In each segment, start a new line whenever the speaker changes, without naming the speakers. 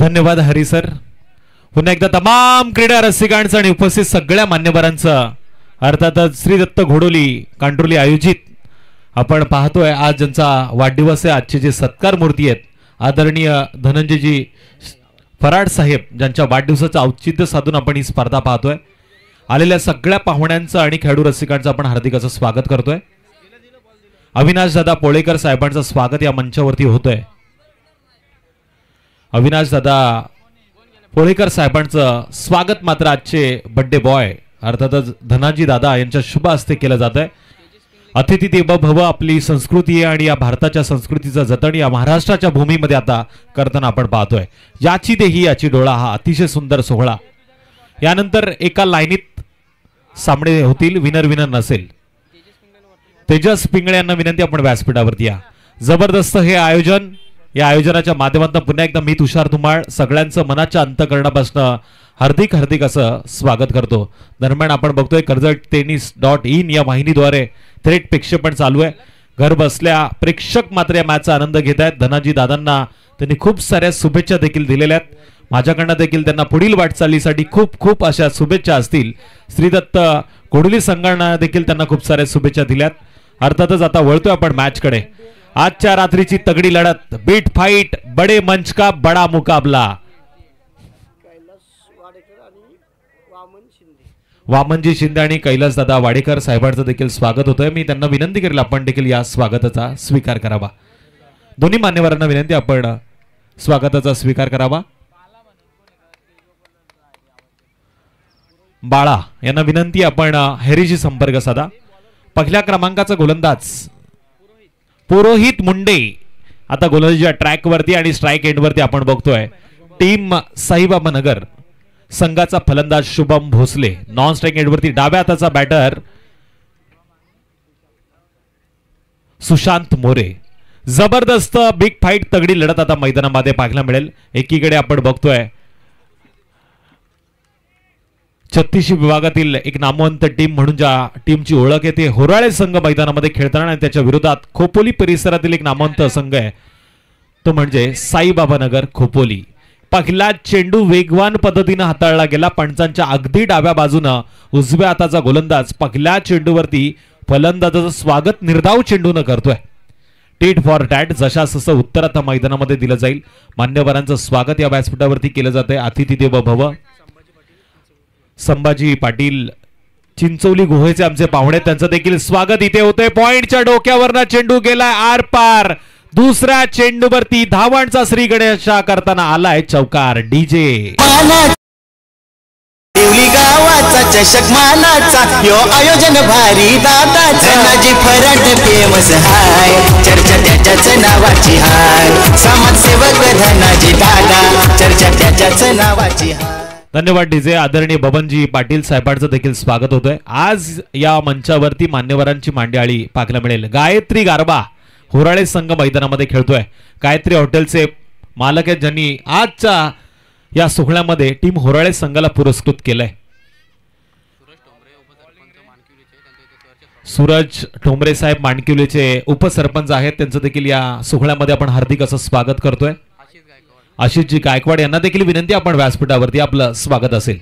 धन्यवाद हरी सर. पुन्हा एकदा तमाम क्रीडा रसिकांचं आणि उपस्थित सगळ्या मान्यवरांचं अर्थातच श्री दत्त घोडोली कांट्रोली आयोजित आपण पाहतोय आज ज्यांचा वाढदिवस आहे. आजचे जे सत्कार मूर्ती आहेत आदरणीय धनंजयजी फराड साहेब ज्यांच्या वाढदिवसाचं औचित्य साधून आपण ही स्पर्धा पाहतोय. आलेल्या सगळ्या पाहुण्यांचं आणि खेळाडू रसिकांचं आपण हार्दिक असं स्वागत करतोय. अविनाश दादा पोळेकर साहेबांचं स्वागत या मंचावरती होतंय. अविनाश दादा पोळेकर साहेबांचं स्वागत मात्र आजचे बर्थडे बॉय अर्थातच धनाजी दादा यांच्या शुभ हस्ते केलं जात आहे. अतिथी देवो भव आपली संस्कृती आहे आणि या भारताच्या संस्कृतीचं जतन या महाराष्ट्राच्या भूमीमध्ये आता करताना आपण पाहतोय. याची देही याची डोळा हा अतिशय सुंदर सोहळा. यानंतर एका लाईनीत सामने होतील. विनर विनर नसेल. तेजस पिंगळे यांना विनंती आपण व्यासपीठावरती या. जबरदस्त हे आयोजन. या आयोजनाच्या माध्यमातून पुन्हा एकदा मी तुषार धुमाळ सगळ्यांचं मनाच्या अंतःकरणापासून हार्दिक हार्दिक असं स्वागत करतो. दरम्यान आपण बघतोय कर्जतtennis.in या वाहिनीद्वारे थेट प्रक्षेपण चालू आहे. घर बसल्या प्रेक्षक मात्र या मॅचचा आनंद घेत आहेत. धनाजी दादांना त्यांनी खूप साऱ्या शुभेच्छा देखील दिलेल्या आहेत. माझ्याकडनं देखील त्यांना पुढील वाटचालीसाठी खूप खूप अशा शुभेच्छा असतील. श्रीदत्त घोडोली संघानं देखील त्यांना खूप साऱ्या शुभेच्छा दिल्यात. अर्थातच आता वळतोय आपण मॅचकडे. आजच्या रात्रीची तगडी लढत बीट फाइट बडे मंच का बडा मुकाबला. वामनजी शिंदे आणि कैलास दादा वाडेकर साहेबांचं देखील स्वागत होतंय. मी त्यांना विनंती करेल आपण देखील या स्वागताचा स्वीकार करावा. दोन्ही मान्यवरांना विनंती आपण स्वागताचा स्वीकार करावा. बाळा यांना विनंती आपण हॅरीशी संपर्क साधा. पहिल्या क्रमांकाचा गोलंदाज पुरोहित मुंडे आता गोलंदाजीच्या ट्रॅक वरती आणि स्ट्राइक एंड वरती आपण बघतोय. टीम साईबाबा नगर संघाचा फलंदाज Shubham Bhosale. Non strike end वरती डाव्या हाताचा बॅटर सुशांत मोरे. जबरदस्त बिग फाइट तगडी लढत आता मैदानामध्ये पाहायला मिळेल. एकीकडे आपण बघतोय छत्तीस विभागातील एक नामवंत टीम म्हणून ज्या टीमची ओळख आहे ते होराळे संघ मैदानामध्ये खेळताना आणि त्याच्या विरोधात खोपोली परिसरातील एक नामवंत संघ आहे तो म्हणजे साईबाबा नगर खोपोली. पहिला चेंडू वेगवान पद्धतीने हाताळला गेला. पंचांच्या अगदी डाव्या बाजूनं उजव्या हाताचा गोलंदाज पहिल्या चेंडूवरती फलंदाजाचं स्वागत निर्धाव चेंडून करतोय. टीट फॉर टॅट जशास तसं उत्तर आता मैदानामध्ये दिलं जाईल. मान्यवरांचं स्वागत या व्यासपीठावरती केलं जातंय. अतिथी देवो भव संभाजी पाटील चिंचोली गुहेचे आमचे पाहुणे त्यांचं देखील स्वागत इथे होतंय. पॉइंटच्या डोक्यावरनं चेंडू गेलाय आर पार. दुसऱ्या चेंडूवरती धावांचा श्री गणेशा करताना आलाय चौकार. डीजे
गावाचा चषक मानाचा यो आयोजन भारी दादा धनाजी फराड फेमस हाय. चर्चा त्याच्याच नावाची हाय. समाजसेवक धनाजी दादा चर्चा त्याच्याच नावाची हाय.
धन्यवाद डीजे. आदरणीय बबनजी पाटील साहेबांचं देखील स्वागत होतंय. आज या मंचावरती मान्यवरांची मांडियाळी पाहायला मिळेल. गायत्री गारबा होराळे संघ मैदानामध्ये खेळतोय. गायत्री हॉटेलचे मालक आहेत ज्यांनी आजच्या या सोहळ्यामध्ये टीम होराळे संघाला पुरस्कृत केलंय. सूरज ठोंबरे साहेब माणकिवलीचे उपसरपंच आहेत. त्यांचं देखील या सोहळ्यामध्ये आपण हार्दिक असं स्वागत करतोय. आशिषजी गायकवाड यांना देखील विनंती आपण व्यासपीठावरती आपलं स्वागत असेल.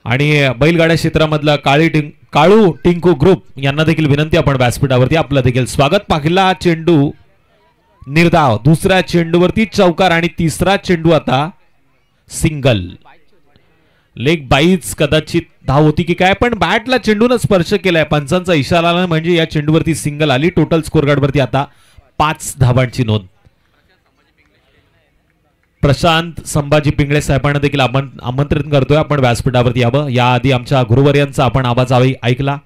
आणि बैलगाड्या क्षेत्रामधला काळू टिंकू ग्रुप यांना देखील विनंती आपण व्यासपीठावरती आपलं देखील स्वागत. पहिला चेंडू निर्धाव. दुसऱ्या चेंडूवरती चौकार आणि तिसरा चेंडू आता सिंगल. लेग बाईज कदाचित धाव होती की काय पण बॅटला चेंडून स्पर्श केलाय. पंचांचा इशारा आला म्हणजे या चेंडूवरती सिंगल आली. टोटल स्कोर कार्ड वरती आता 5 धावांची नोंद. प्रशांत संभाजी पिंगळे साहेबांना देखील आमंत्रित करतोय आपण व्यासपीठावरती यावं. याआधी आमच्या गुरुवर्यांचा आपण आवाज ऐकला.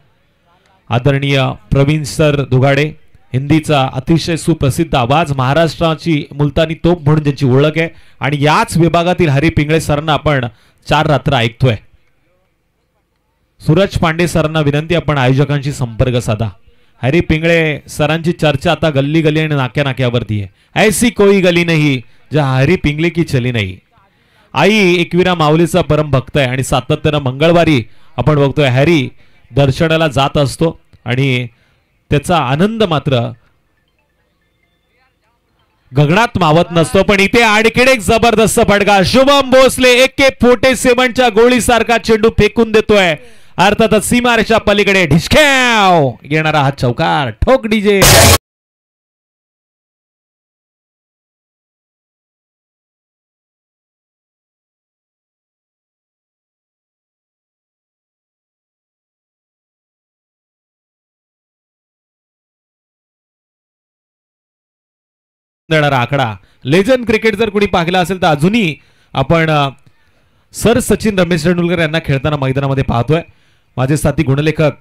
आदरणीय प्रवीण सर दुगाडे हिंदीचा अतिशय सुप्रसिद्ध आवाज महाराष्ट्राची मुलतानी तोप म्हणून ज्यांची ओळख आहे आणि याच विभागातील हरी पिंगळे सरांना आपण 4 रात्र ऐकतोय. सूरज पांडे सरांना विनंती आपण आयोजकांशी संपर्क साधा. हरी पिंगळे सरांची चर्चा आता गल्ली गल्ली आणि नाक्या नाक्यावरती आहे. ऐसी कोई गली नाही जहां हरी पिंगले की चली नाही. आई एकविरा माऊलीचा परम भक्त आहे आणि सातत्यानं मंगळवारी आपण बघतोय हॅरी दर्शनाला जात असतो आणि त्याचा आनंद मात्र गगनात मावत नसतो, पण इथे आणखीन एक जबरदस्त फटका. शुभम भोसले AK-47च्या गोळीसारखा चेंडू फेकून देतोय. अर्थातच सीमारेषा पलीकडे ढिशक्याव येणारा हा चौकार. ठोक डीजे. देणारा आकडा. लेजंड क्रिकेट जर कोणी पाहिला असेल तर अजूनही आपण सर सचिन रमेश तेंडुलकर यांना खेळताना मैदानामध्ये पाहतोय. माझे साथी गुणलेखक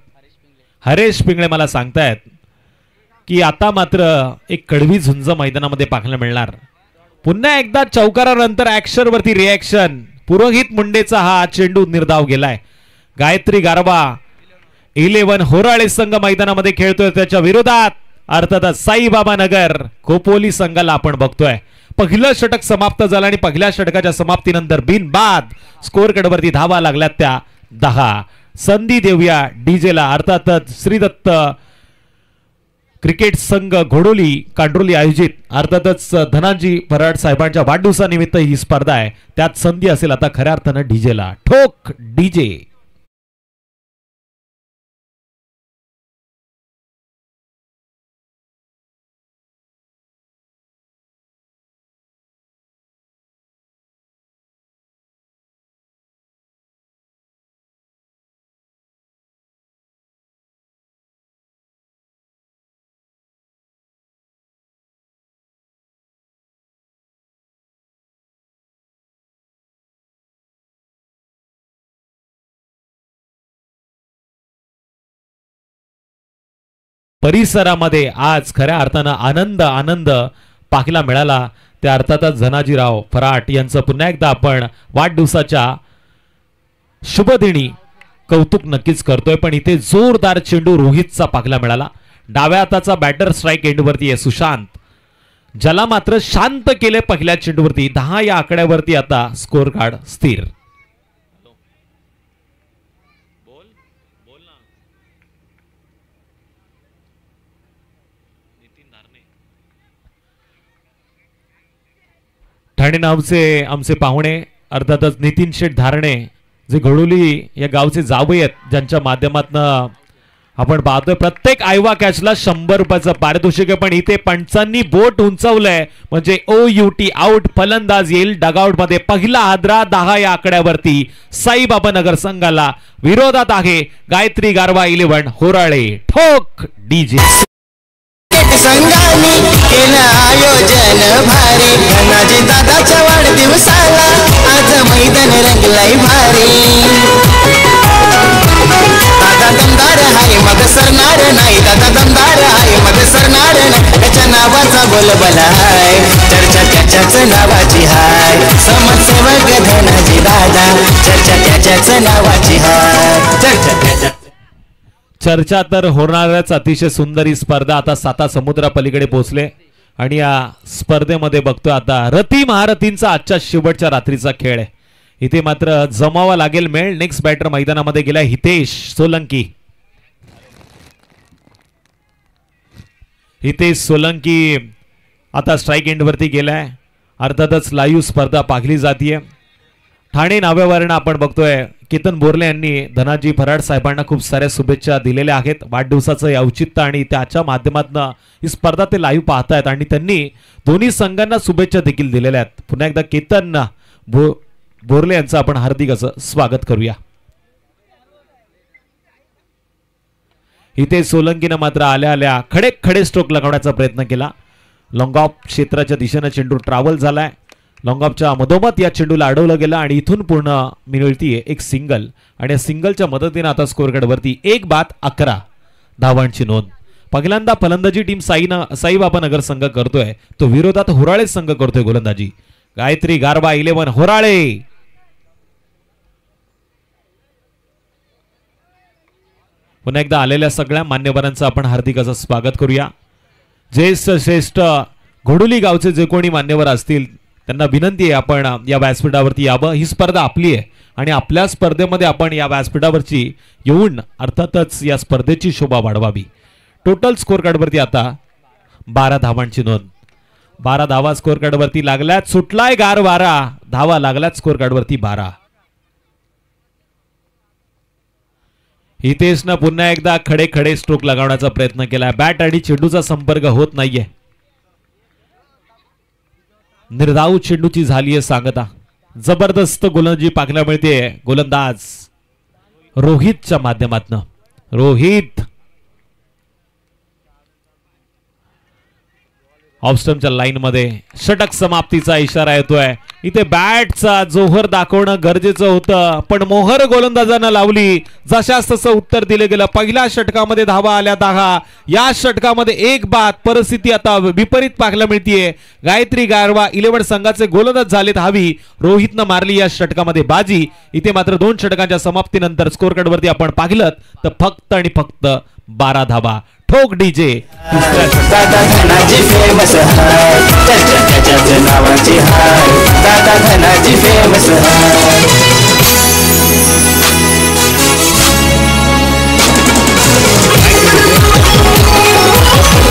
हरेश पिंगळे मला सांगतायत की आता मात्र एक कडवी झुंज मैदानामध्ये पाहायला मिळणार. पुन्हा एकदा चौकारानंतर ऍक्शन वरती रिएक्शन. पुरोहित मुंडेचा हा चेंडू निर्धाव गेलाय. गायत्री गारबा 11 होराळे संघ मैदानामध्ये खेळतोय. त्याच्या विरोधात अर्थातच साईबाबा नगर खोपोली संघाला आपण बघतोय. पहिलं षटक समाप्त झालं आणि पहिल्या षटकाच्या समाप्तीनंतर बिनबाद स्कोअर कडवरती धावा लागल्यात त्या 10. संधी देऊया डीजेला. अर्थातच श्रीदत्त क्रिकेट संघ घोडोली कांड्रोली आयोजित अर्थातच धनाजी फराड साहेबांच्या वाढदिवसानिमित्त ही स्पर्धा आहे. त्यात संधी असेल आता खऱ्या अर्थानं डीजेला. ठोक डीजे. परिसरामध्ये आज खऱ्या अर्थानं आनंद आनंद पाहायला मिळाला. त्या अर्थातच धनाजीराव फराट यांचं पुन्हा एकदा आपण वाढदिवसाच्या शुभदिनी कौतुक नक्कीच करतोय. पण इथे जोरदार चेंडू रोहितचा पाहायला मिळाला. डाव्या हाताचा बॅटर स्ट्राइक एंडवरती आहे सुशांत, ज्याला मात्र शांत केले पहिल्या चेंडूवरती. 10 या आकड्यावरती आता स्कोअर कार्ड स्थिर. ठाणे नावचे आमचे पाहुणे अर्थातच नितीन शेठ धारणे जे घोडोली या गावचे जावई आहेत, ज्यांच्या माध्यमातून आपण पाहतोय प्रत्येक आयवा कॅचला 100 रुपयाचं पारितोषिक आहे. पण इथे पंचांनी बोट उंचावलंय म्हणजे OUT आउट. फलंदाज येईल डगआउट मध्ये. पहिला हादरा 10 या आकड्यावरती साईबाबा नगर संघाला. विरोधात आहे गायत्री गारवा 11 होराळे. ठोक डीजे.
संघानी केलं आयोजन भारी. धनाजी दादाच्या वाढदिवसाला आज मैदान रंगलाई भारी. दादा दमदार आहे मग सरणार नाही. दादा दमदार आहे मग सरणार नाही. त्याच्या नावाचा बोलबला हाय. चर्चा त्याच्याच नावाची हाय. समाजसेवक धनाजी दादा. चर्चा त्याच्याच नावाची हाय. चर्चा त्याच्या.
चर्चा तर होणारच. अतिशय सुंदर ही स्पर्धा आता 7 समुद्रा पलीकडे पोहोचले आणि या स्पर्धेमध्ये बघतोय आता रती महारथींचा आजच्या शेवटच्या रात्रीचा खेळ आहे. इथे मात्र जमावा लागेल मेळ. नेक्स्ट बॅटर मैदानामध्ये गेला हितेश सोलंकी. हितेश सोलंकी आता स्ट्राइक एंडवरती गेलाय. अर्थातच लाईव्ह स्पर्धा पाहिली जातीये. ठाणे नाव्यावरनं आपण बघतोय केतन बोरले यांनी धनाजी फराड साहेबांना खूप साऱ्या शुभेच्छा दिलेल्या आहेत. वाढदिवसाचं औचित्य आणि त्याच्या माध्यमातून ही स्पर्धा ते लाईव्ह पाहतायत आणि त्यांनी दोन्ही संघांना शुभेच्छा देखील दिलेल्या आहेत. पुन्हा एकदा केतन बोरले यांचं आपण हार्दिक असं स्वागत करूया. इथे सोलंकीनं मात्र आल्या आल्या खडे स्ट्रोक लगावण्याचा प्रयत्न केला. लॉंग ऑफ क्षेत्राच्या दिशेने चेंडू ट्रॅव्हल झालाय. लॉंग ऑफच्या मधोमध या चेंडूला अडवलं गेलं आणि इथून पूर्ण मिळतीये एक सिंगल. आणि या सिंगलच्या मदतीने आता स्कोअर कार्डवरती 1 बाद 11 धावांची नोंद. पहिल्यांदा फलंदाजी टीम साईबाबा नगर संघ करतोय, तो विरोधात होराळे संघ करतोय गोलंदाजी. गायत्री गारबा 11 होराळे. पुन्हा एकदा आलेल्या सगळ्या मान्यवरांचं आपण हार्दिक असं स्वागत करूया. ज्येष्ठ श्रेष्ठ घोडोली गावचे जे कोणी मान्यवर असतील त्यांना विनंती आहे आपण या व्यासपीठावरती यावं. ही स्पर्धा आपली आहे आणि आपल्या स्पर्धेमध्ये आपण या व्यासपीठावरची येऊन अर्थातच या स्पर्धेची शोभा वाढवावी. टोटल स्कोअर कार्डवरती आता 12 धावांची नोंद. 12 धावा स्कोर कार्ड वरती लागल्यात. सुटलाय गार वारा, धावा लागल्यात स्कोर कार्ड वरती 12. हितेशनं पुन्हा एकदा खडे खडे स्ट्रोक लगावण्याचा प्रयत्न केलाय. बॅट आणि चेंडूचा संपर्क होत नाहीये. निर्धाव चेंडूची झालीये सांगता. जबरदस्त गोलंदाजी पाहायला मिळते गोलंदाज रोहितच्या माध्यमातून. रोहित ऑफस्टमच्या लाईन मध्ये षटक समाप्तीचा इशारा येतोय. इथे बॅटचा जोहर दाखवणं गरजेचं होतं, पण मोहर गोलंदाजांना लावली. जशास तसं उत्तर दिलं गेलं. पहिल्या षटकामध्ये धावा आल्या 10, या षटकामध्ये 1 बाद. परिस्थिती आता विपरीत पाहायला मिळतीये. गायत्री गारवा 11 संघाचे गोलंदाज झालेत हवी. रोहितनं मारली या षटकामध्ये बाजी. इथे मात्र 2 षटकांच्या समाप्तीनंतर स्कोर कार्ड वरती आपण पाहिलं तर फक्त आणि फक्त 12 धावा. ठोक डीजे
दादा धनाजी फेमस हाय, त्याच्याच नावाची हाय. दादा धनाजी फेमस हाय.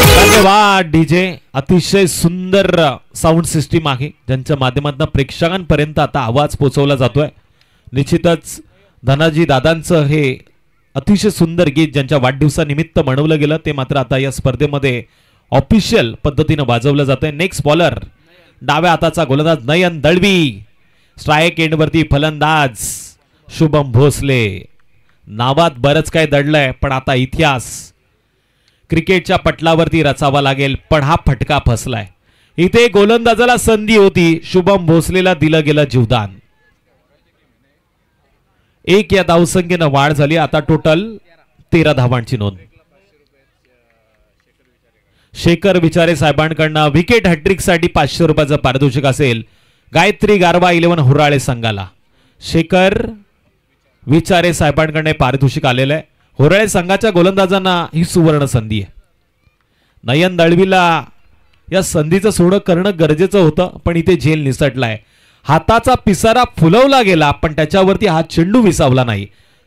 धन्यवाद डीजे. अतिशय सुंदर साऊंड सिस्टीम आहे ज्यांच्या माध्यमातून प्रेक्षकांपर्यंत आता आवाज पोहोचवला जातोय. निश्चितच धनाजी दादांचं हे अतिशय सुंदर गीत ज्यांच्या वाढदिवसानिमित्त मनवलं गेलं ते मात्र आता या स्पर्धेमध्ये ऑफिशियल पद्धतीने वाजवलं जातंय. नेक्स्ट बॉलर डाव्या हाताचा गोलंदाज नयन दळवी. स्ट्राईक एंड वरती फलंदाज शुभम भोसले. नावात बरंच काय दडलंय, पण आता इतिहास क्रिकेटच्या पटलावरती रचावा लागेल. पण हा फटका फसलाय. इथे गोलंदाजाला संधी होती, शुभम भोसलेला दिलं गेलं जीवदान. 1 या धावसंख्येनं वाढ झाली. आता टोटल 13 धावांची नोंद. शेखर विचारे साहेबांकडनं विकेट हॅट्रिक साठी 500 रुपयाचं पारितोषिक असेल. गायत्री गारवा 11 हुराळे संघाला. शेखर विचारे साहेबांकडे पारितोषिक आलेलं आहे. हुराळे संघाच्या गोलंदाजांना ही सुवर्ण संधी आहे. नयन दळवीला या संधीचं सोडं करणं गरजेचं होतं, पण इथे झेल निसटलाय. हाताचा पिसारा फुलवला गेला, पण त्याच्यावरती हा चेंडू विसावला नाही.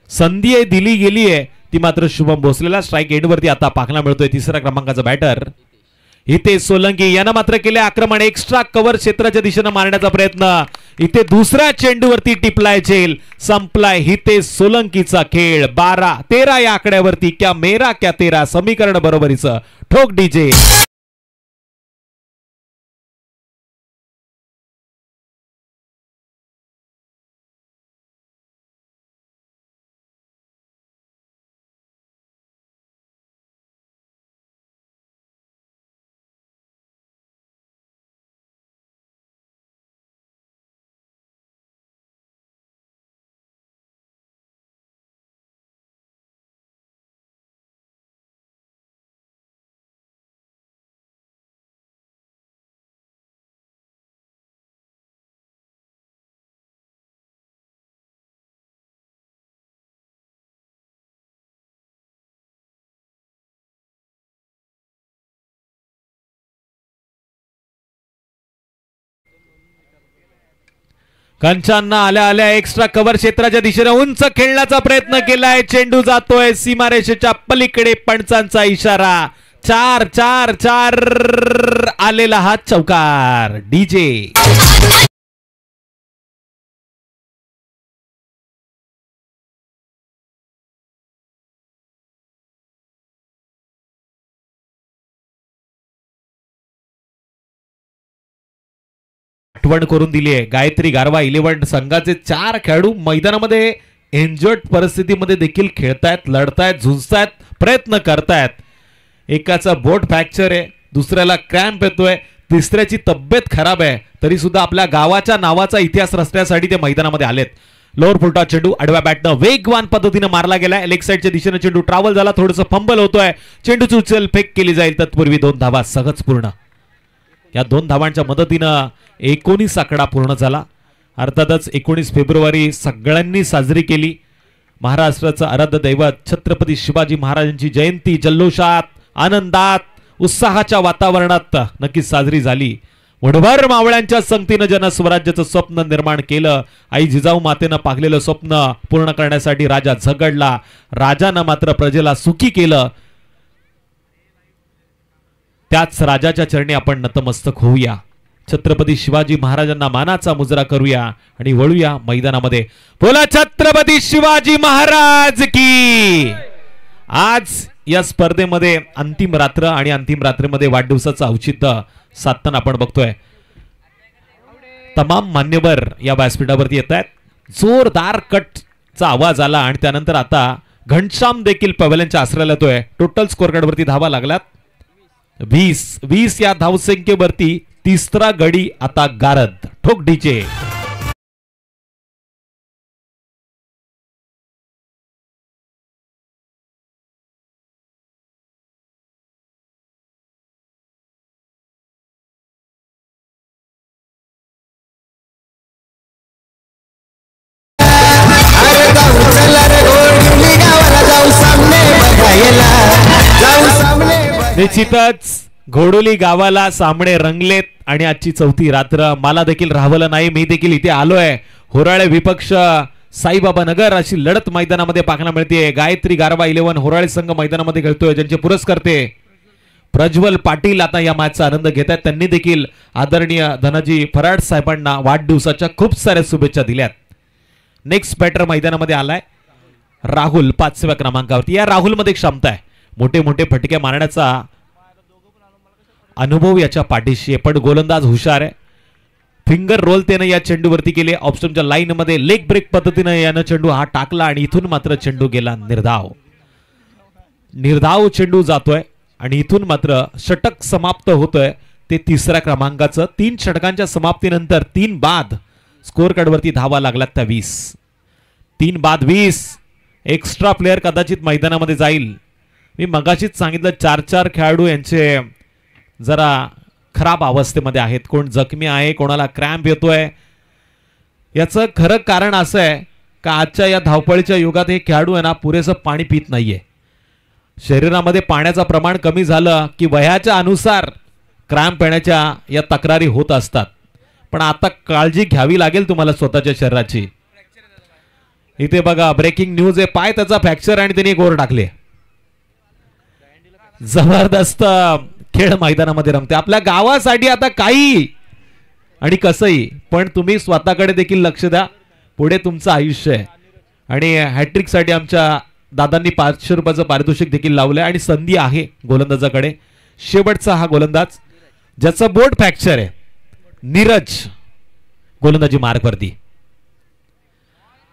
संधी दिली गेली आहे ती मात्र शुभम भोसलेला. स्ट्राईक एंड वरती आता पाहायला मिळतोय 3ऱ्या क्रमांकाचा बॅटर हितेश सोलंकी. यानं मात्र केले आक्रमण. एक्स्ट्रा कव्हर क्षेत्राच्या दिशेनं मारण्याचा प्रयत्न. इथे दुसऱ्या चेंडूवरती टिपलाय झेल. संपलाय हितेश सोलंकीचा खेळ. 12-13 या आकड्यावरती. क्या मेरा क्या तेरा समीकरण बरोबरीचं. ठोक डीजे. कंचांना आल्या आल्या एक्स्ट्रा कव्हर क्षेत्राच्या दिशेने उंच खेळण्याचा प्रयत्न केलाय. चेंडू जातोय सीमारेषेच्या पलीकडे. पंचांचा इशारा. 4-4-4 आलेला हा चौकार. डीजे आठवण करून दिली आहे. गायत्री गारवा 11 संघाचे 4 खेळाडू मैदानामध्ये इंजर्ड परिस्थितीमध्ये देखील खेळतायत, लढतायत, झुंजतायत, प्रयत्न करतायत. एकाचा बोट फ्रॅक्चर आहे, दुसऱ्याला क्रॅम्प येतोय, तिसऱ्याची तब्येत खराब आहे, तरी सुद्धा आपल्या गावाच्या नावाचा इतिहास रचण्यासाठी ते मैदानामध्ये आलेत. लोअर फुलटा चेंडू आडव्या बॅटनं वेगवान पद्धतीने मारला गेलाय. लेग साइडच्या दिशेने चेंडू ट्रॅव्हल झाला, थोडंसं फंबल होतोय. चेंडूची उचल फेक केली जाईल. तत्पूर्वी 2 धावा सहज पूर्ण. या 2 धावांच्या मदतीनं 19 आकडा पूर्ण झाला. अर्थातच 19 फेब्रुवारी सगळ्यांनी साजरी केली. महाराष्ट्राचं आराध्य दैवत छत्रपती शिवाजी महाराजांची जयंती जल्लोषात, आनंदात, उत्साहाच्या वातावरणात नक्कीच साजरी झाली. वडभर मावळ्यांच्या संगतीनं जनस्वराज्याचं स्वप्न निर्माण केलं. आई जिजाऊ मातेनं पाहिलेलं स्वप्न पूर्ण करण्यासाठी राजा झगडला. राजानं मात्र प्रजेला सुखी केलं. त्याच राजाच्या चरणी आपण नतमस्तक होऊया. छत्रपती शिवाजी महाराजांना मानाचा मुजरा करूया आणि वळूया मैदानामध्ये. बोला छत्रपती शिवाजी महाराज की. आज या स्पर्धेमध्ये अंतिम रात्र आणि अंतिम रात्रीमध्ये वाढदिवसाचं औचित्य साधताना आपण बघतोय तमाम मान्यवर या व्यासपीठावरती येत आहेत. जोरदार कटचा आवाज आला आणि त्यानंतर आता घनश्याम देखील पवेलियनच्या आश्रयाला येतोय. टोटल स्कोअर कार्ड वरती धावा लागल्यात 20 या धावसंख्येवरती तिसरा गडी आता गारद. ठोक डीजे. निश्चितच घोडोली गावाला सामने रंगलेत आणि आजची चौथी रात्र मला देखील राहवलं नाही. मी देखील इथे आलोय. होराळे विपक्ष साईबाबा नगर अशी लढत मैदानामध्ये पाहायला मिळते. गायत्री गारवा 11 होराळे संघ मैदानामध्ये खेळतोय. ज्यांचे पुरस्कर्ते प्रज्वल पाटील आता या मॅचचा आनंद घेत आहेत. त्यांनी देखील आदरणीय धनाजी फराड साहेबांना वाढदिवसाच्या खूप साऱ्या शुभेच्छा दिल्यात. नेक्स्ट बॅटर मैदानामध्ये आलाय राहुल 5व्या क्रमांकावरती. या राहुलमध्ये क्षमता आहे. मोठे मोठे फटके मारण्याचा अनुभव याच्या पाठीशी आहे. पण गोलंदाज हुशार आहे. फिंगर रोल त्याने या चेंडूवरती केले. ऑप्शनच्या लाईन मध्ये लेग ब्रेक पद्धतीने यानं चेंडू हा टाकला आणि इथून मात्र चेंडू गेला निर्धाव. निर्धाव चेंडू जातोय आणि इथून मात्र षटक समाप्त होतोय. ते तिसऱ्या क्रमांकाचं. 3 षटकांच्या समाप्तीनंतर 3 बाद स्कोअर कार्ड वरती धावा लागलात त्या 20. 3 बाद 20. एक्स्ट्रा प्लेयर कदाचित मैदानामध्ये जाईल. मी मगाशीच सांगितलं 4-4 खेळाडू यांचे जरा खराब अवस्थेमध्ये आहेत. कोण जखमी आहे, कोणाला क्रॅम्प येतोय. याचं खरं कारण असं आहे का आजच्या या धावपळीच्या युगात हे खेळाडू आहे ना पुरेसं पाणी पित नाहीये. शरीरामध्ये पाण्याचं प्रमाण कमी झालं की वयाच्या अनुसार क्रॅम्प येण्याच्या या तक्रारी होत असतात. पण आता काळजी घ्यावी लागेल तुम्हाला स्वतःच्या शरीराची. इथे बघा ब्रेकिंग न्यूज आहे. पाय त्याचा फ्रॅक्चर आणि त्यांनी गोर टाकले. जबरदस्त खेळ मैदानामध्ये रंगते. आपल्या गावासाठी आता काही आणि कसंही पण तुम्ही स्वतःकडे देखील लक्ष द्या. पुढे तुमचं आयुष्य आहे. आणि हॅट्रिक साठी आमच्या दादांनी 500 रुपयाचं पारितोषिक देखील लावलंय आणि संधी आहे गोलंदाजाकडे. शेवटचा हा गोलंदाज ज्याचं बोट फ्रॅक्चर आहे नीरज गोलंदाजी मार्गवरती.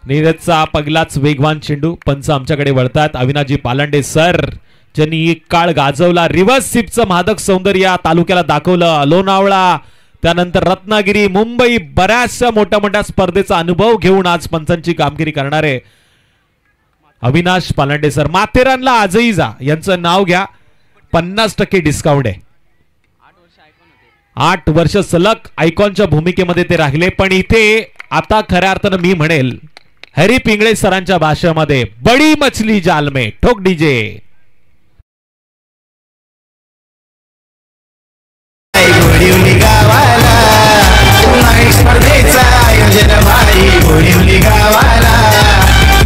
नीरजचा पहिलाच वेगवान चेंडू. पंच आमच्याकडे वळतात. अविनाजी पालांडे सर ज्यांनी एक काळ गाजवला. रिव्हर्स स्वीपचं मादक सौंदर्य तालुक्याला दाखवलं. लोणावळा त्यानंतर रत्नागिरी मुंबई बऱ्याचशा मोठ्या मोठ्या स्पर्धेचा अनुभव घेऊन आज पंचांची कामगिरी करणारे अविनाश पालांडे सर. माथेरानला आजही जा यांचं नाव घ्या. 50% डिस्काउंट आहे. 8 वर्ष सलग आयकॉनच्या भूमिकेमध्ये ते राहिले. पण इथे आता खऱ्या अर्थानं मी म्हणेल हरी पिंगळे सरांच्या भाषेमध्ये बडी मछली जाल में. ठोक डीजे.
घोडिवली गावाला नाईट स्पर्धेचं आयोजन भारी. घोडिवली गावाला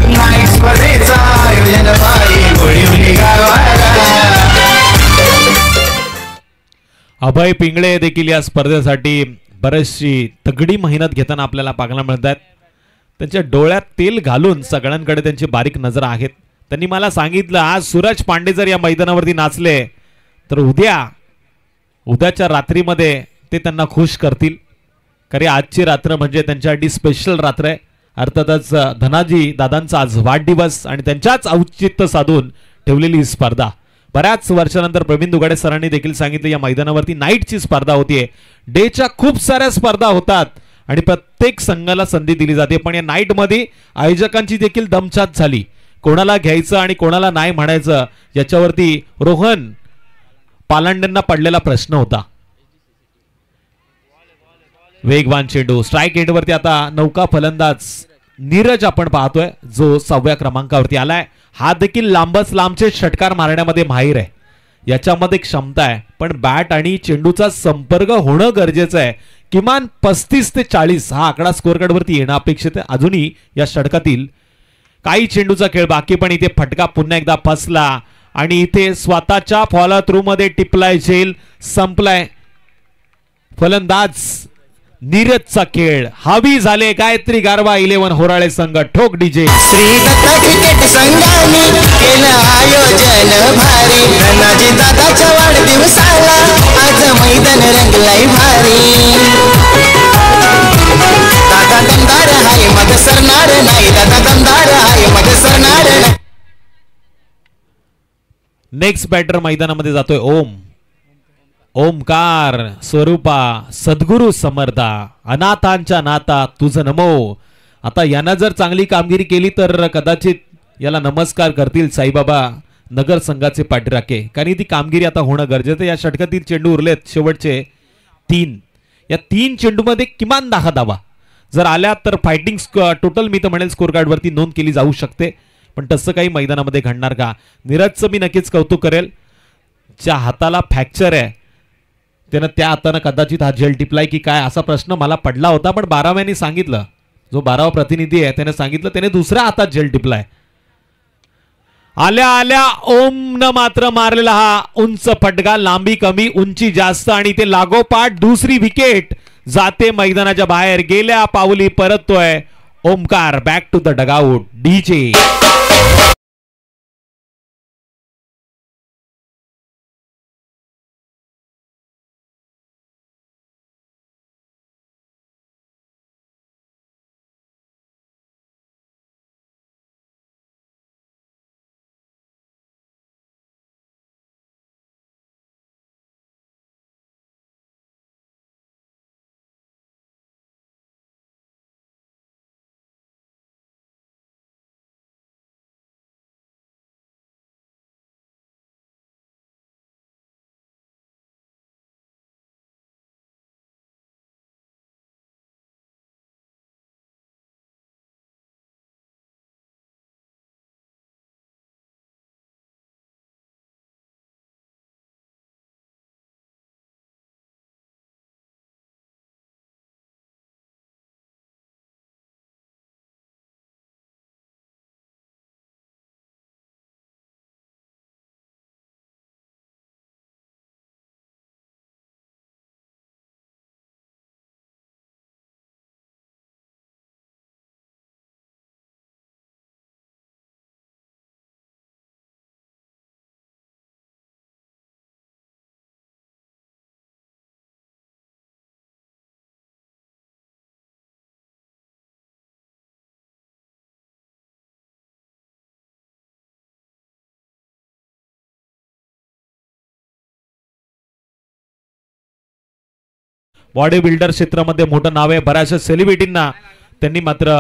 नाईट स्पर्धेचं आयोजन भारी. घोडिवली गावाला.
अभय पिंगळे देखील या स्पर्धेसाठी बरीचशी तगडी मेहनत घेताना आपल्याला पाहायला मिळतात. त्यांच्या डोळ्यात तेल घालून सगळ्यांकडे त्यांची बारीक नजर आहेत. त्यांनी मला सांगितलं आज सूरज पांडे जर या मैदानावरती नाचले तर उद्याच्या रात्रीमध्ये ते त्यांना खुश करतील. कारण आजची रात्र म्हणजे त्यांच्यासाठी स्पेशल रात्र आहे. अर्थातच धनाजी दादांचा आज वाढदिवस आणि त्यांच्याच औचित्य साधून ठेवलेली स्पर्धा. बऱ्याच वर्षानंतर प्रवीण दुगाडे सरांनी देखील सांगितलं या मैदानावरती नाईटची स्पर्धा होतीये. डेच्या खूप साऱ्या स्पर्धा होतात आणि प्रत्येक संघाला संधी दिली जाते. पण या नाईट मध्ये आयोजकांची देखील दमछाक झाली. कोणाला घ्यायचं आणि कोणाला नाही म्हणायचं याच्यावरती रोहन पालांडेंना पडलेला प्रश्न होता. वेगवान चेंडू स्ट्राइक एंडवरती. आता नौका फलंदाज नीरज आपण पाहतोय जो 6व्या क्रमांकावरती आलाय. हा देखील लांबच लांबचे षटकार मारण्यामध्ये माहीर आहे. याच्यामध्ये क्षमता आहे. पण बॅट आणि चेंडूचा संपर्क होणं गरजेचं आहे. किमान 35 ते 40 हा आकडा स्कोअर कार्ड वरती येणं अपेक्षित आहे. अजूनही या षटकातील काही चेंडूचा खेळ बाकी. पण इथे फटका पुन्हा एकदा फसला आणि इथे स्वतःच्या फॉलो थ्रू मध्ये टिपलाय झेल संपलाय. फलंदाज नीरजचा खेळ हवी झाले. गायत्री गारवा 11 होराळे संघ ठोक डीजे.
श्री दत्त क्रिकेट संघाने केलं आयोजन भारी. धनाजी दादाच्या वाढदिवसाला आज मैदान रंगलाय भारी. दादा दमदार हाय मग सरणार नाही. दादा दमदार हाय मग सरणार नाही.
नेक्स्ट बॅटर मैदानामध्ये जातोय ओम. ओमकार स्वरूपा सद्गुरु समर्था अनाथांच्या नाथा तुझ नमो. आता यानं जर चांगली कामगिरी केली तर कदाचित याला नमस्कार करतील साईबाबा नगर संघाचे पाठीराखे. कारण ती कामगिरी आता होणं गरजेचं. या षटकातील चेंडू उरलेत शेवटचे 3. या 3 चेंडूमध्ये किमान 10 धावा जर आल्या तर फायटिंग टोटल मी तर म्हणेल स्कोर कार्ड वरती नोंद केली जाऊ शकते. पण तसं काही मैदानामध्ये घडणार का? नीरजचं मी नक्कीच कौतुक करेल. ज्या हाताला फ्रॅक्चर आहे त्यानं त्या हातानं कदाचित हा झेल टिपलाय की काय असा प्रश्न मला पडला होता. पण 12व्याने सांगितलं, जो 12वा प्रतिनिधी आहे त्याने सांगितलं त्याने दुसऱ्या हातात झेल टिपलाय. आल्या आल्या ओमनं मात्र मारलेला हा उंच फटका. लांबी कमी उंची जास्त आणि ते लागोपाठ दुसरी विकेट जाते मैदानाच्या बाहेर. गेल्या पावली परततोय Omkar. Back to the dugout DJ. Body builder क्षेत्रामध्ये मोठं नाव आहे. बऱ्याचशा सेलिब्रिटींना त्यांनी मात्र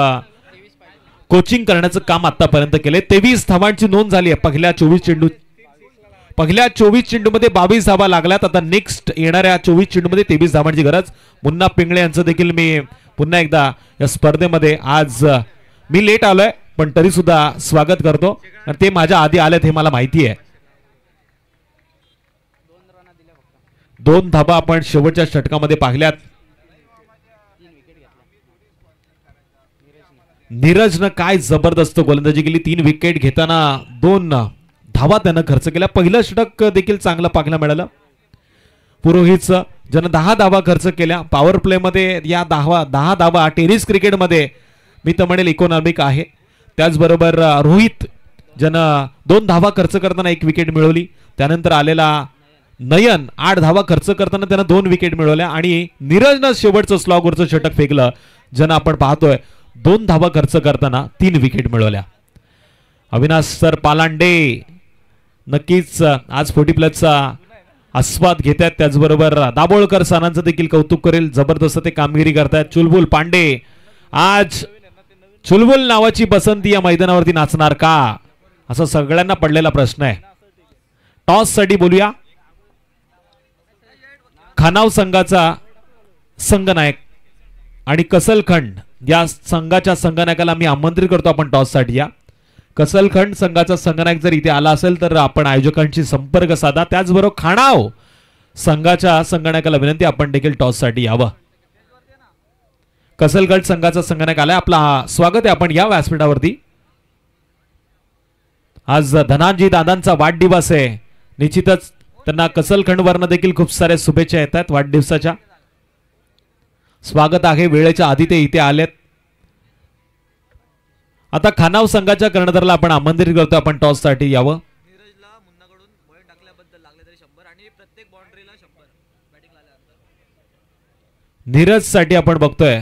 कोचिंग करण्याचं काम आतापर्यंत केले. 23 धावांची नोंद झाली आहे पहिल्या 24 चेंडू. पहिल्या 24 चेंडूमध्ये 22 धावा लागल्यात. आता नेक्स्ट येणाऱ्या 24 चेंडूमध्ये 23 धावांची गरज. मुन्ना पिंगळे यांचं देखील मी पुन्हा एकदा या स्पर्धेमध्ये आज मी लेट आलोय पण तरी सुद्धा स्वागत करतो. आणि ते माझ्या आधी आलेत हे मला माहिती आहे. 2 धावा आपण शेवटच्या षटकामध्ये पाहिल्यात. नीरजनं काय जबरदस्त गोलंदाजी केली. 3 विकेट घेताना 2 धावा त्यानं खर्च केल्या. पहिलं षटक देखील चांगलं पाहायला मिळालं पुरोहितचं, ज्यानं 10 धावा खर्च केल्या. पॉवर प्ले मध्ये या 10 धावा टेनिस क्रिकेटमध्ये मी तर म्हणेल इकॉनॉमिक आहे. त्याचबरोबर रोहित ज्यानं 2 धावा खर्च करताना 1 विकेट मिळवली. त्यानंतर आलेला नयन 8 धावा खर्च करताना त्यानं 2 विकेट मिळवल्या. आणि नीरजनं शेवटचं स्लॉगवरचं षटक फेकलं ज्यानं आपण पाहतोय 2 धावा खर्च करताना 3 विकेट मिळवल्या. अविनाश सर पालांडे नक्कीच आज 40+ आस्वाद घेत आहेत. त्याचबरोबर दाभोळकर सरांचं देखील कौतुक करेल. जबरदस्त ते कामगिरी करतायत. चुलबुल पांडे आज चुलबुल नावाची पसंती या मैदानावरती नाचणार का असा सगळ्यांना पडलेला प्रश्न आहे. टॉस साठी बोलूया. खानाव संघाचा संघनायक आणि कसलखंड या संघाच्या संघनायकाला मी आमंत्रित करतो आपण टॉस साठी या. कसलखंड संघाचा संघनायक जर इथे आला असेल तर आपण आयोजकांशी संपर्क साधा. त्याचबरोबर खानाव संघाच्या संघनायकाला विनंती आपण देखील टॉस साठी यावं. कसलगड संघाचा संघनायक आलाय. आपला स्वागत आहे. आपण या व्यासपीठावरती. आज धनाजी दादांचा वाढदिवस आहे. निश्चितच त्यांना कसलखंडवरनं देखील खूप साऱ्या शुभेच्छा येतात वाढदिवसाच्या. स्वागत आहे. वेळेच्या आधी ते इथे आलेत. आता खानाव संघाच्या कर्णधाराला आपण आमंत्रित करतो. आपण टॉस साठी यावं. नीरज साठी आपण बघतोय.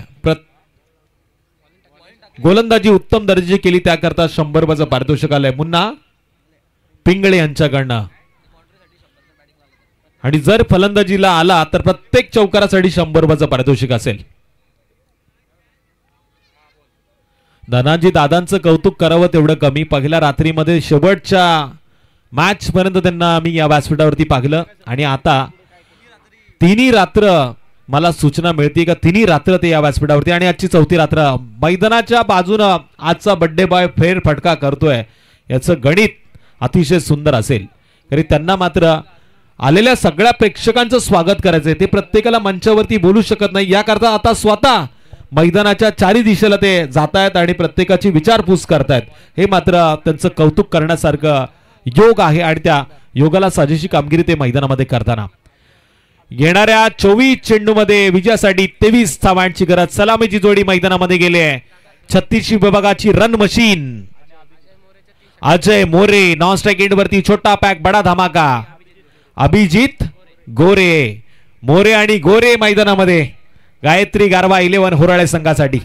गोलंदाजी उत्तम दर्जाची केली त्याकरता 100 रुपयाचं पारितोषिक आलंय मुन्ना पिंगळे यांच्याकडनं. आणि जर फलंदाजीला आला तर प्रत्येक चौकारासाठी 100 रुपयाचं पारितोषिक असेल. धनाजी दादांचं कौतुक करावं तेवढं कमी. पहिल्या रात्रीमध्ये शेवटच्या मॅच पर्यंत त्यांना आम्ही या व्यासपीठावरती पाहिलं आणि आता तिन्ही रात्र मला सूचना मिळते का तिन्ही रात्र ते या व्यासपीठावरती आणि आजची चौथी रात्र मैदानाच्या बाजूनं आजचा बड्डे बॉय फेर फटका करतोय. याचं गणित अतिशय सुंदर असेल. तरी त्यांना मात्र आलेल्या सगळ्या प्रेक्षकांचं स्वागत करायचंय. ते प्रत्येकाला मंचावरती बोलू शकत नाही. याकरता आता स्वतः मैदानाच्या चारी दिशेला ते जात आहेत आणि प्रत्येकाची विचारपूस करतायत. हे मात्र त्यांचं कौतुक करण्यासारखं योग आहे आणि त्या योगाला साजेशी कामगिरी ते मैदानामध्ये करताना. येणाऱ्या 24 चेंडूमध्ये विजयासाठी 23 धावांची गरज. सलामीची जोडी मैदानामध्ये गेली आहे. 36 विभागाची run machine Ajay More. Non strike end वरती छोटा पॅक बडा धमाका. अभिजित गोरे. मोरे आणि गोरे मैदानामध्ये. गायत्री गारवा 11 होराळे संघासाठी.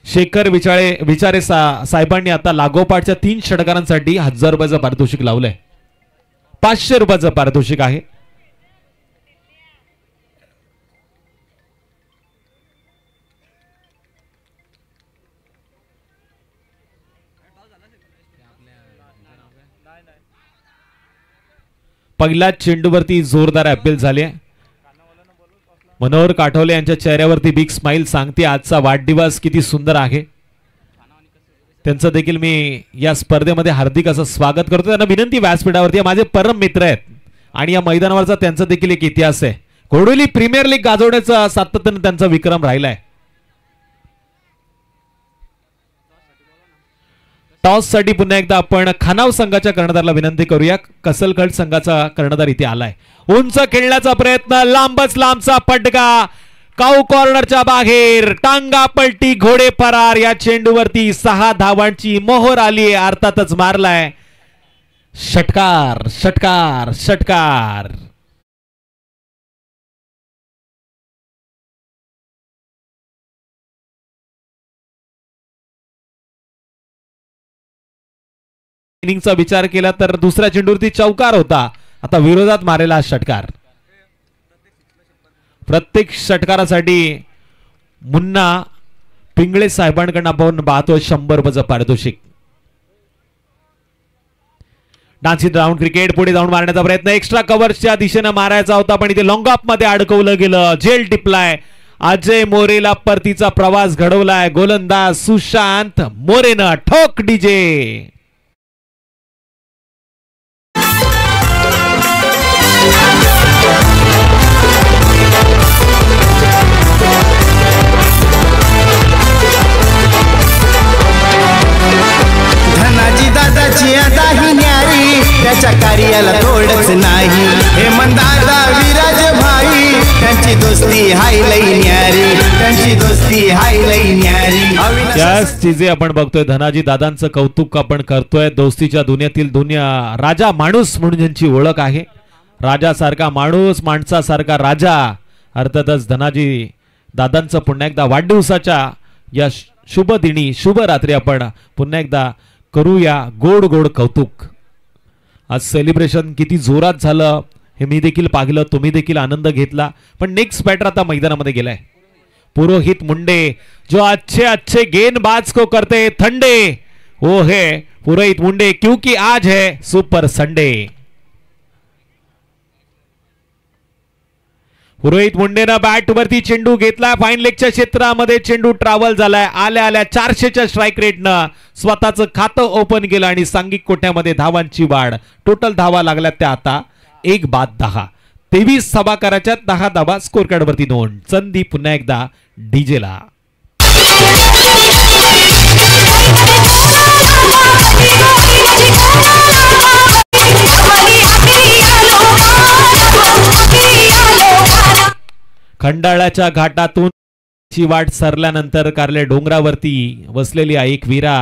शेखर विचारे साहेबांनी आता लागोपाठच्या 3 षटकारांसाठी 1000 रुपयाचं पारितोषिक लावलंय. 500 रुपयाचं पारितोषिक आहे. पहिल्या चेंडूवरती जोरदार अपील झाली. मनोहर काठवले यांच्या चेहऱ्यावरती बिग स्माइल सांगते आजचा वाढदिवस किती सुंदर आहे. त्यांचं देखील मी या स्पर्धेमध्ये हार्दिक असं स्वागत करतो. त्यांना विनंती व्यासपीठावरती माझे परम मित्र आहेत आणि या मैदानावरचा त्यांचा देखील एक इतिहास आहे. घोडोली प्रीमियर लीग गाजवण्याचा सातत्याने त्यांचा विक्रम राहिलाय. टॉस साठी पुन्हा एकदा आपण खानाव संघाच्या कर्णधाराला विनंती करूया. कसलखंड संघाचा कर्णधार इथे आलाय. उंच खेळण्याचा प्रयत्न. लांबच लांबचा फटका. काऊ कॉर्नरच्या बाहेर. टांगा पलटी. घोडे फरार. या चेंडूवरती 6 धावांची मोहर आली. अर्थातच मारलाय. षटकार षटकार षटकार. इनिंगचा विचार केला तर दुसऱ्या चेंडूवरती चौकार होता. आता विरोधात मारेला हा षटकार. प्रत्येक षटकारासाठी मुन्ना पिंगळे साहेबांकडून आपण पाहतोय 100 रुपयाचं पारितोषिक. Dancing round cricket. पुढे जाऊन मारण्याचा प्रयत्न. एक्स्ट्रा कव्हर्सच्या दिशेने मारायचा होता पण इथे लॉंग ऑफ मध्ये अडकवलं गेलं. जेल टिपलाय. अजय मोरेला परतीचा प्रवास घडवलाय. गोलंदाज सुशांत मोरेनं ठोक डीजे.
धनाजी दादाची आता ही न्यारी. त्याच्या कार्याला तोडच नाही. हेमंतदादा विराज भाई. त्यांची दोस्ती हाय लई न्यारी. त्यांची दोस्ती हाय लई न्यारी.
त्याच चीजे आपण बघतोय. धनाजी दादांचं कौतुक आपण करतोय. दोस्तीच्या दुनियातील राजा माणूस म्हणून ज्यांची ओळख आहे. राजासारखा माणूस. माणसासारखा राजा. अर्थातच धनाजी दादांचं पुन्हा एकदा वाढदिवसाच्या या शुभ दिनी शुभ रात्री आपण पुन्हा एकदा करूया गोड गोड कौतुक. आज सेलिब्रेशन किती जोरात झालं हे मी देखील पाहिलं. तुम्ही देखील आनंद घेतला. पण नेक्स्ट बॅटर आता मैदानामध्ये गेलाय. पुरोहित मुंडे जो अच्छे अच्छे गेंदबाज को करते ठंडे वो है पुरोहित मुंडे क्योंकि आज है सुपर संडे. पुरोहित मुंडेनं बॅट वरती चेंडू घेतला. फाईन लेगच्या क्षेत्रामध्ये चेंडू ट्रॅव्हल झालाय. आल्या आल्या 400च्या स्ट्राईक रेटनं स्वतःचं खातं ओपन केलं आणि सांघिक कोट्यामध्ये धावांची वाढ. टोटल धावा लागल्या त्या आता 1-10. 23 धावा करायच्या. 10 धावा स्कोर कार्ड वरती नोंद. संधी पुन्हा एकदा डीजेला. खंडाळ्याच्या घाटातून ची वाट सरल्यानंतर कारले डोंगरावरती वसलेली एक विरा,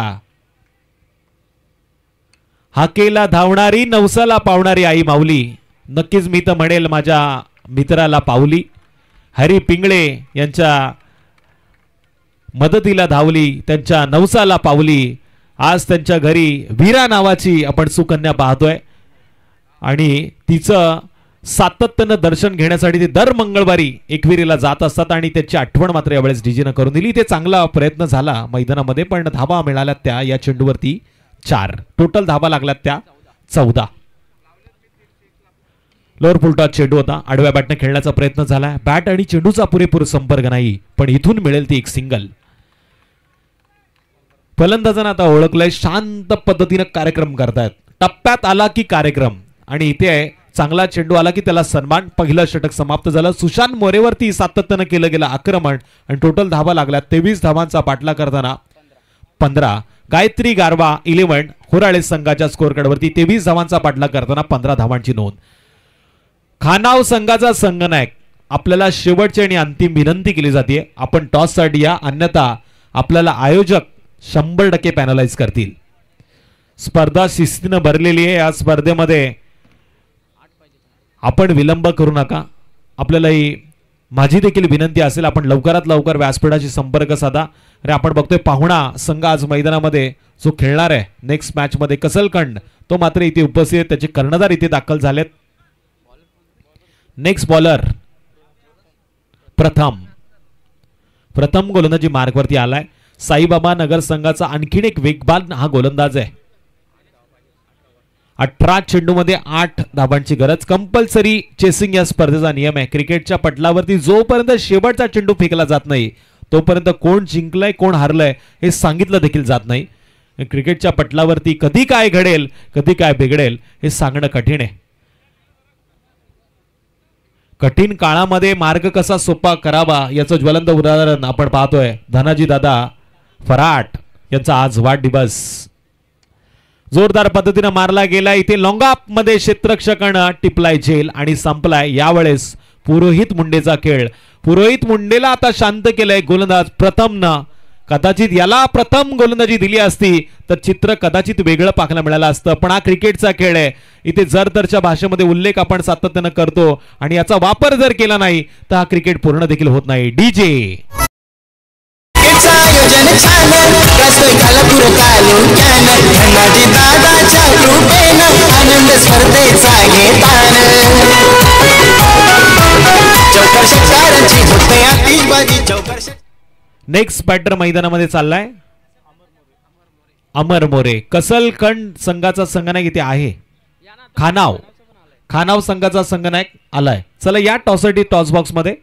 हाकेला धावणारी नवसाला पावणारी आई माऊली. नक्कीच मी तर म्हणेल माझ्या मित्राला पावली. हरी पिंगळे यांच्या मदतीला धावली, त्यांच्या नवसाला पावली. आज त्यांच्या घरी वीरा नावाची आपण सुकन्या पाहतोय आणि तिचं सातत्यानं दर्शन घेण्यासाठी ते दर मंगळवारी एकविरीला जात असतात आणि त्याची आठवण मात्र यावेळेस डीजीनं करून दिली. ते चांगला प्रयत्न झाला मैदानामध्ये, पण धाबा मिळाल्या त्या या चेंडूवरती 4. टोटल धाबा लागल्यात त्या 14. लोअर फुलटॉस चेंडू होता, आडव्या बॅटने खेळण्याचा प्रयत्न झाला. बॅट आणि चेंडूचा पुरेपूर संपर्क नाही, पण इथून मिळेल ती एक सिंगल. फलंदाजांना आता ओळखलंय, शांत पद्धतीने कार्यक्रम करतायत. टप्प्यात आला की कार्यक्रम, आणि इथे चांगला चेंडू आला की त्याला सन्मान. पहिलं षटक समाप्त झालं. सुशांत मोरेवरती सातत्यानं केलं गेलं आक्रमण आणि टोटल धावा लागल्या 23 धावांचा पाठला करताना 15. गायत्री गारवा 11 होराळे संघाच्या स्कोअर कार्डवरती 23 धावांचा पाठला करताना 15 धावांची नोंद. खानाव संघाचा संघनायक, आपल्याला शेवटची आणि अंतिम विनंती केली जाते, आपण टॉस साठी या, अन्यथा आपल्याला आयोजक 100% पॅनलाइज करतील. स्पर्धा शिस्तीनं भरलेली आहे. या स्पर्धेमध्ये आपण विलंब करू नका. आपल्याला ही माझी देखील विनंती असेल, आपण लवकरात लवकर व्यासपीठाशी संपर्क साधा. अरे आपण बघतोय पाहुणा संघ आज मैदानामध्ये जो खेळणार आहे नेक्स्ट मॅच मध्ये कसलखंड, तो मात्र इथे उपस्थित आहे. त्याचे कर्णधार इथे दाखल झालेत. नेक्स्ट बॉलर प्रथम गोलंदाजी मार्कवरती आलाय. साईबाबा नगर संघाचा आणखीन एक वेगवान हा गोलंदाज आहे. 18 चेंडूमध्ये 8 धाबांची गरज. कंपल्सरी चेसिंग या स्पर्धेचा नियम आहे. क्रिकेटच्या पटलावरती जोपर्यंत शेवटचा चेंडू फेकला जात नाही तोपर्यंत कोण जिंकलाय कोण हारलंय हे सांगितलं देखील जात नाही. क्रिकेटच्या पटलावरती कधी काय घडेल कधी काय बिघडेल हे सांगणं कठीण आहे. कठीण काळामध्ये मार्ग कसा सोपा करावा याचं ज्वलंत उदाहरण आपण पाहतोय. धनाजी दादा फराट यांचा आज वाढदिवस. जोरदार पद्धतीने मारला गेला. इथे लॉंगऑफ मध्ये क्षेत्ररक्षकानं टिपलाय झेल आणि संपलाय यावेळेस पुरोहित मुंडेचा खेळ. पुरोहित मुंडेला आता शांत केलंय गोलंदाज प्रथमनं. कदाचित याला प्रथम गोलंदाजी दिली असती तर चित्र कदाचित वेगळं पाहायला मिळालं असतं, पण हा क्रिकेटचा खेळ आहे. इथे जरतरच्या भाषेमध्ये उल्लेख आपण सातत्यानं करतो आणि याचा वापर जर केला नाही तर हा क्रिकेट पूर्ण देखील होत नाही. डीजे
आयोजन छान रस्तोय खालापूर तालुक्यानं धनाजी दादाच्या कृपेनं आनंद स्पर्धेचा घेतान चौकर षटकारांची होते आतिषबाजी. चौकर
नेक्स्ट बॅटर मैदानामध्ये चाललाय अमर मोरे. कसलखंड संघाचा संघनायक इथे आहे. खानाव संघाचा संघनायक आलाय. चला या टॉससाठी टॉस बॉक्स मध्ये.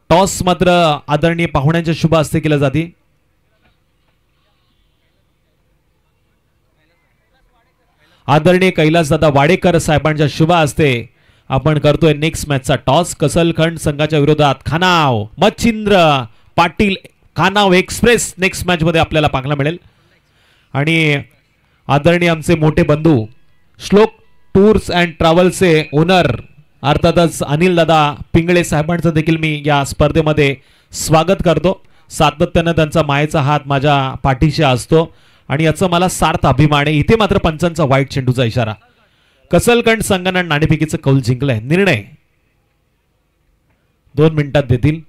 टॉस मात्र आदरणीय पाहुण्यांच्या शुभ हस्ते केलं जाते. आदरणीय कैलासदादा वाडेकर साहेबांच्या शुभ हस्ते आपण करतोय नेक्स्ट मॅचचा टॉस. कसलखंड संघाच्या विरोधात Khanav Machhindra Patil Khanav express next match मध्ये आपल्याला पाहायला मिळेल. आणि आदरणीय आमचे मोठे बंधू श्लोक टूर्स अँड ट्रॅव्हल्सचे ओनर अर्थातच अनिल दादा पिंगळे साहेबांचं देखील मी या स्पर्धेमध्ये स्वागत करतो. सातत्यानं त्यांचा मायेचा हात माझ्या पाठीशी असतो आणि याचा मला सार्थ अभिमान आहे. इथे मात्र पंचांचा वाईट चेंडूचा इशारा. कसलखंड संघानं नाणेफेकीचं कौल जिंकलंय. निर्णय 2 मिनिटात देतील.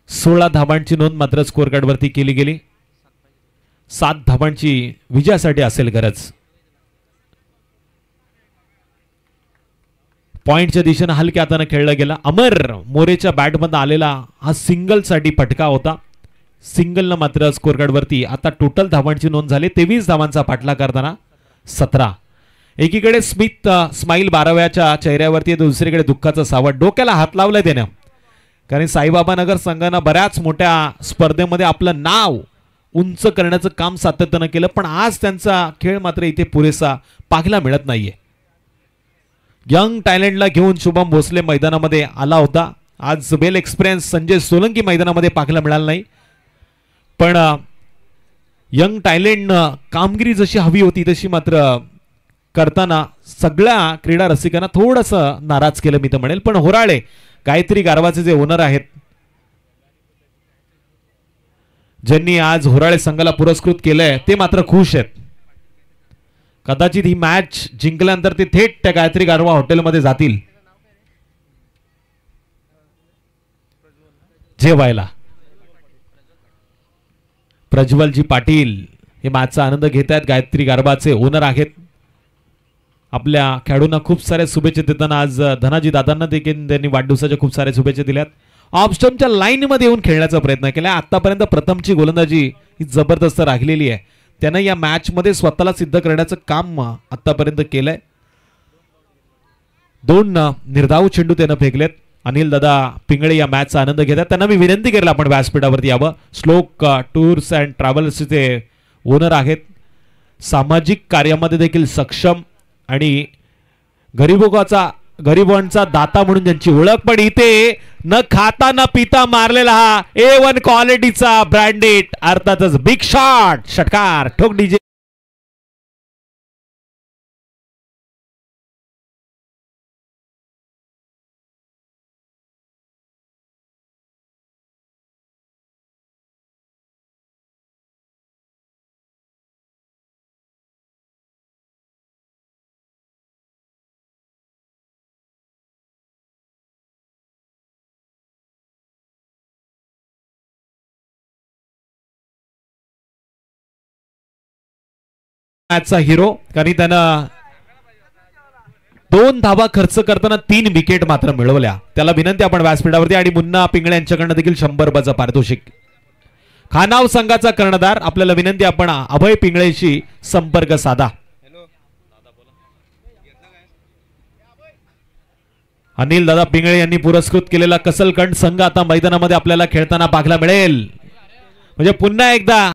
सोळा धाबांची नोंद मात्र स्कोअर कार्डवरती केली गेली. 7 धाबांची विजयासाठी असेल गरज. पॉइंटच्या दिशेने हलक्या हाताने खेळला गेला. अमर मोरेच्या बॅटमध्ये आलेला हा सिंगल साठी फटका होता. सिंगलनं मात्र स्कोअर कार्डवरती आता टोटल धावांची नोंद झाली. 23 धावांचा पाठला करताना 17. एकीकडे स्मिथ स्माईल 12व्याच्या चेहऱ्यावरती, दुसरीकडे दुःखाचा सावट. डोक्याला हात लावलाय त्यानं, कारण साईबाबा नगर संघानं बऱ्याच मोठ्या स्पर्धेमध्ये आपलं नाव उंच करण्याचं काम सातत्यानं केलं, पण आज त्यांचा खेळ मात्र इथे पुरेसा पाहायला मिळत नाहीये. यंग टॅलेंटला घेऊन शुभम भोसले मैदानामध्ये आला होता आज बेल एक्सप्रेस संजय सोलंकी मैदानामध्ये पाहायला मिळाला नाही, पण यंग टॅलेंट कामगिरी जशी हवी होती तशी मात्र करताना सगळ्या क्रीडा रसिकांना थोडंसं नाराज केलं मी तर म्हणेल. पण होराळे गायत्री गारवाचे जे ओनर आहेत, ज्यांनी आज होराळे संघाला पुरस्कृत केलंय, ते मात्र खुश आहेत. कदाचित ही मॅच जिंकल्यानंतर ते थेट त्या गायत्री गारवा हॉटेलमध्ये जातील जेवायला. प्रज्वलजी पाटील हे मॅचचा आनंद घेत आहेत, गायत्री गारवाचे ओनर आहेत. आपल्या खेळाडूंना खूप साऱ्या शुभेच्छा देताना आज धनाजी दादांना देखील त्यांनी वाढदिवसाच्या खूप साऱ्या शुभेच्छा दिल्यात. ऑफस्टंपच्या लाईन मध्ये येऊन खेळण्याचा प्रयत्न केला. आतापर्यंत प्रथमची गोलंदाजी ही जबरदस्त राहिलेली आहे. त्यानं या मॅच मध्ये स्वतःला सिद्ध करण्याचं काम आतापर्यंत केलंय. 2 निर्धाव चेंडू त्यानं फेकलेत. अनिल दादा पिंगळे या मॅचचा आनंद घेतात. त्यांना मी विनंती केली आपण व्यासपीठावरती यावं. श्लोक टूर्स अँड ट्रॅव्हल्सचे ओनर आहेत. सामाजिक कार्यामध्ये देखील सक्षम आणि गरिबांचा दाता म्हणून त्यांची ओळख. पण इथे न खाता न पिता मारलेला हा A1 क्वालिटीचा ब्रँडेड अर्थातच बिग शॉट षटकार ठोक डीजे. मॅचचा हिरो, कारण त्यानं 2 धावा खर्च करताना 3 विकेट मात्र मिळवल्या. त्याला विनंती आपण व्यासपीठावरती आणि मुन्ना पिंगळे यांच्याकडनं देखील 100 रुपयाचं पारितोषिक. खानाव संघाचा कर्णधार, आपल्याला विनंती आपण अभय पिंगळेशी संपर्क साधा. अनिल दादा पिंगळे यांनी पुरस्कृत केलेला कसलकंड संघ आता मैदानामध्ये आपल्याला खेळताना पाहायला मिळेल. म्हणजे पुन्हा एकदा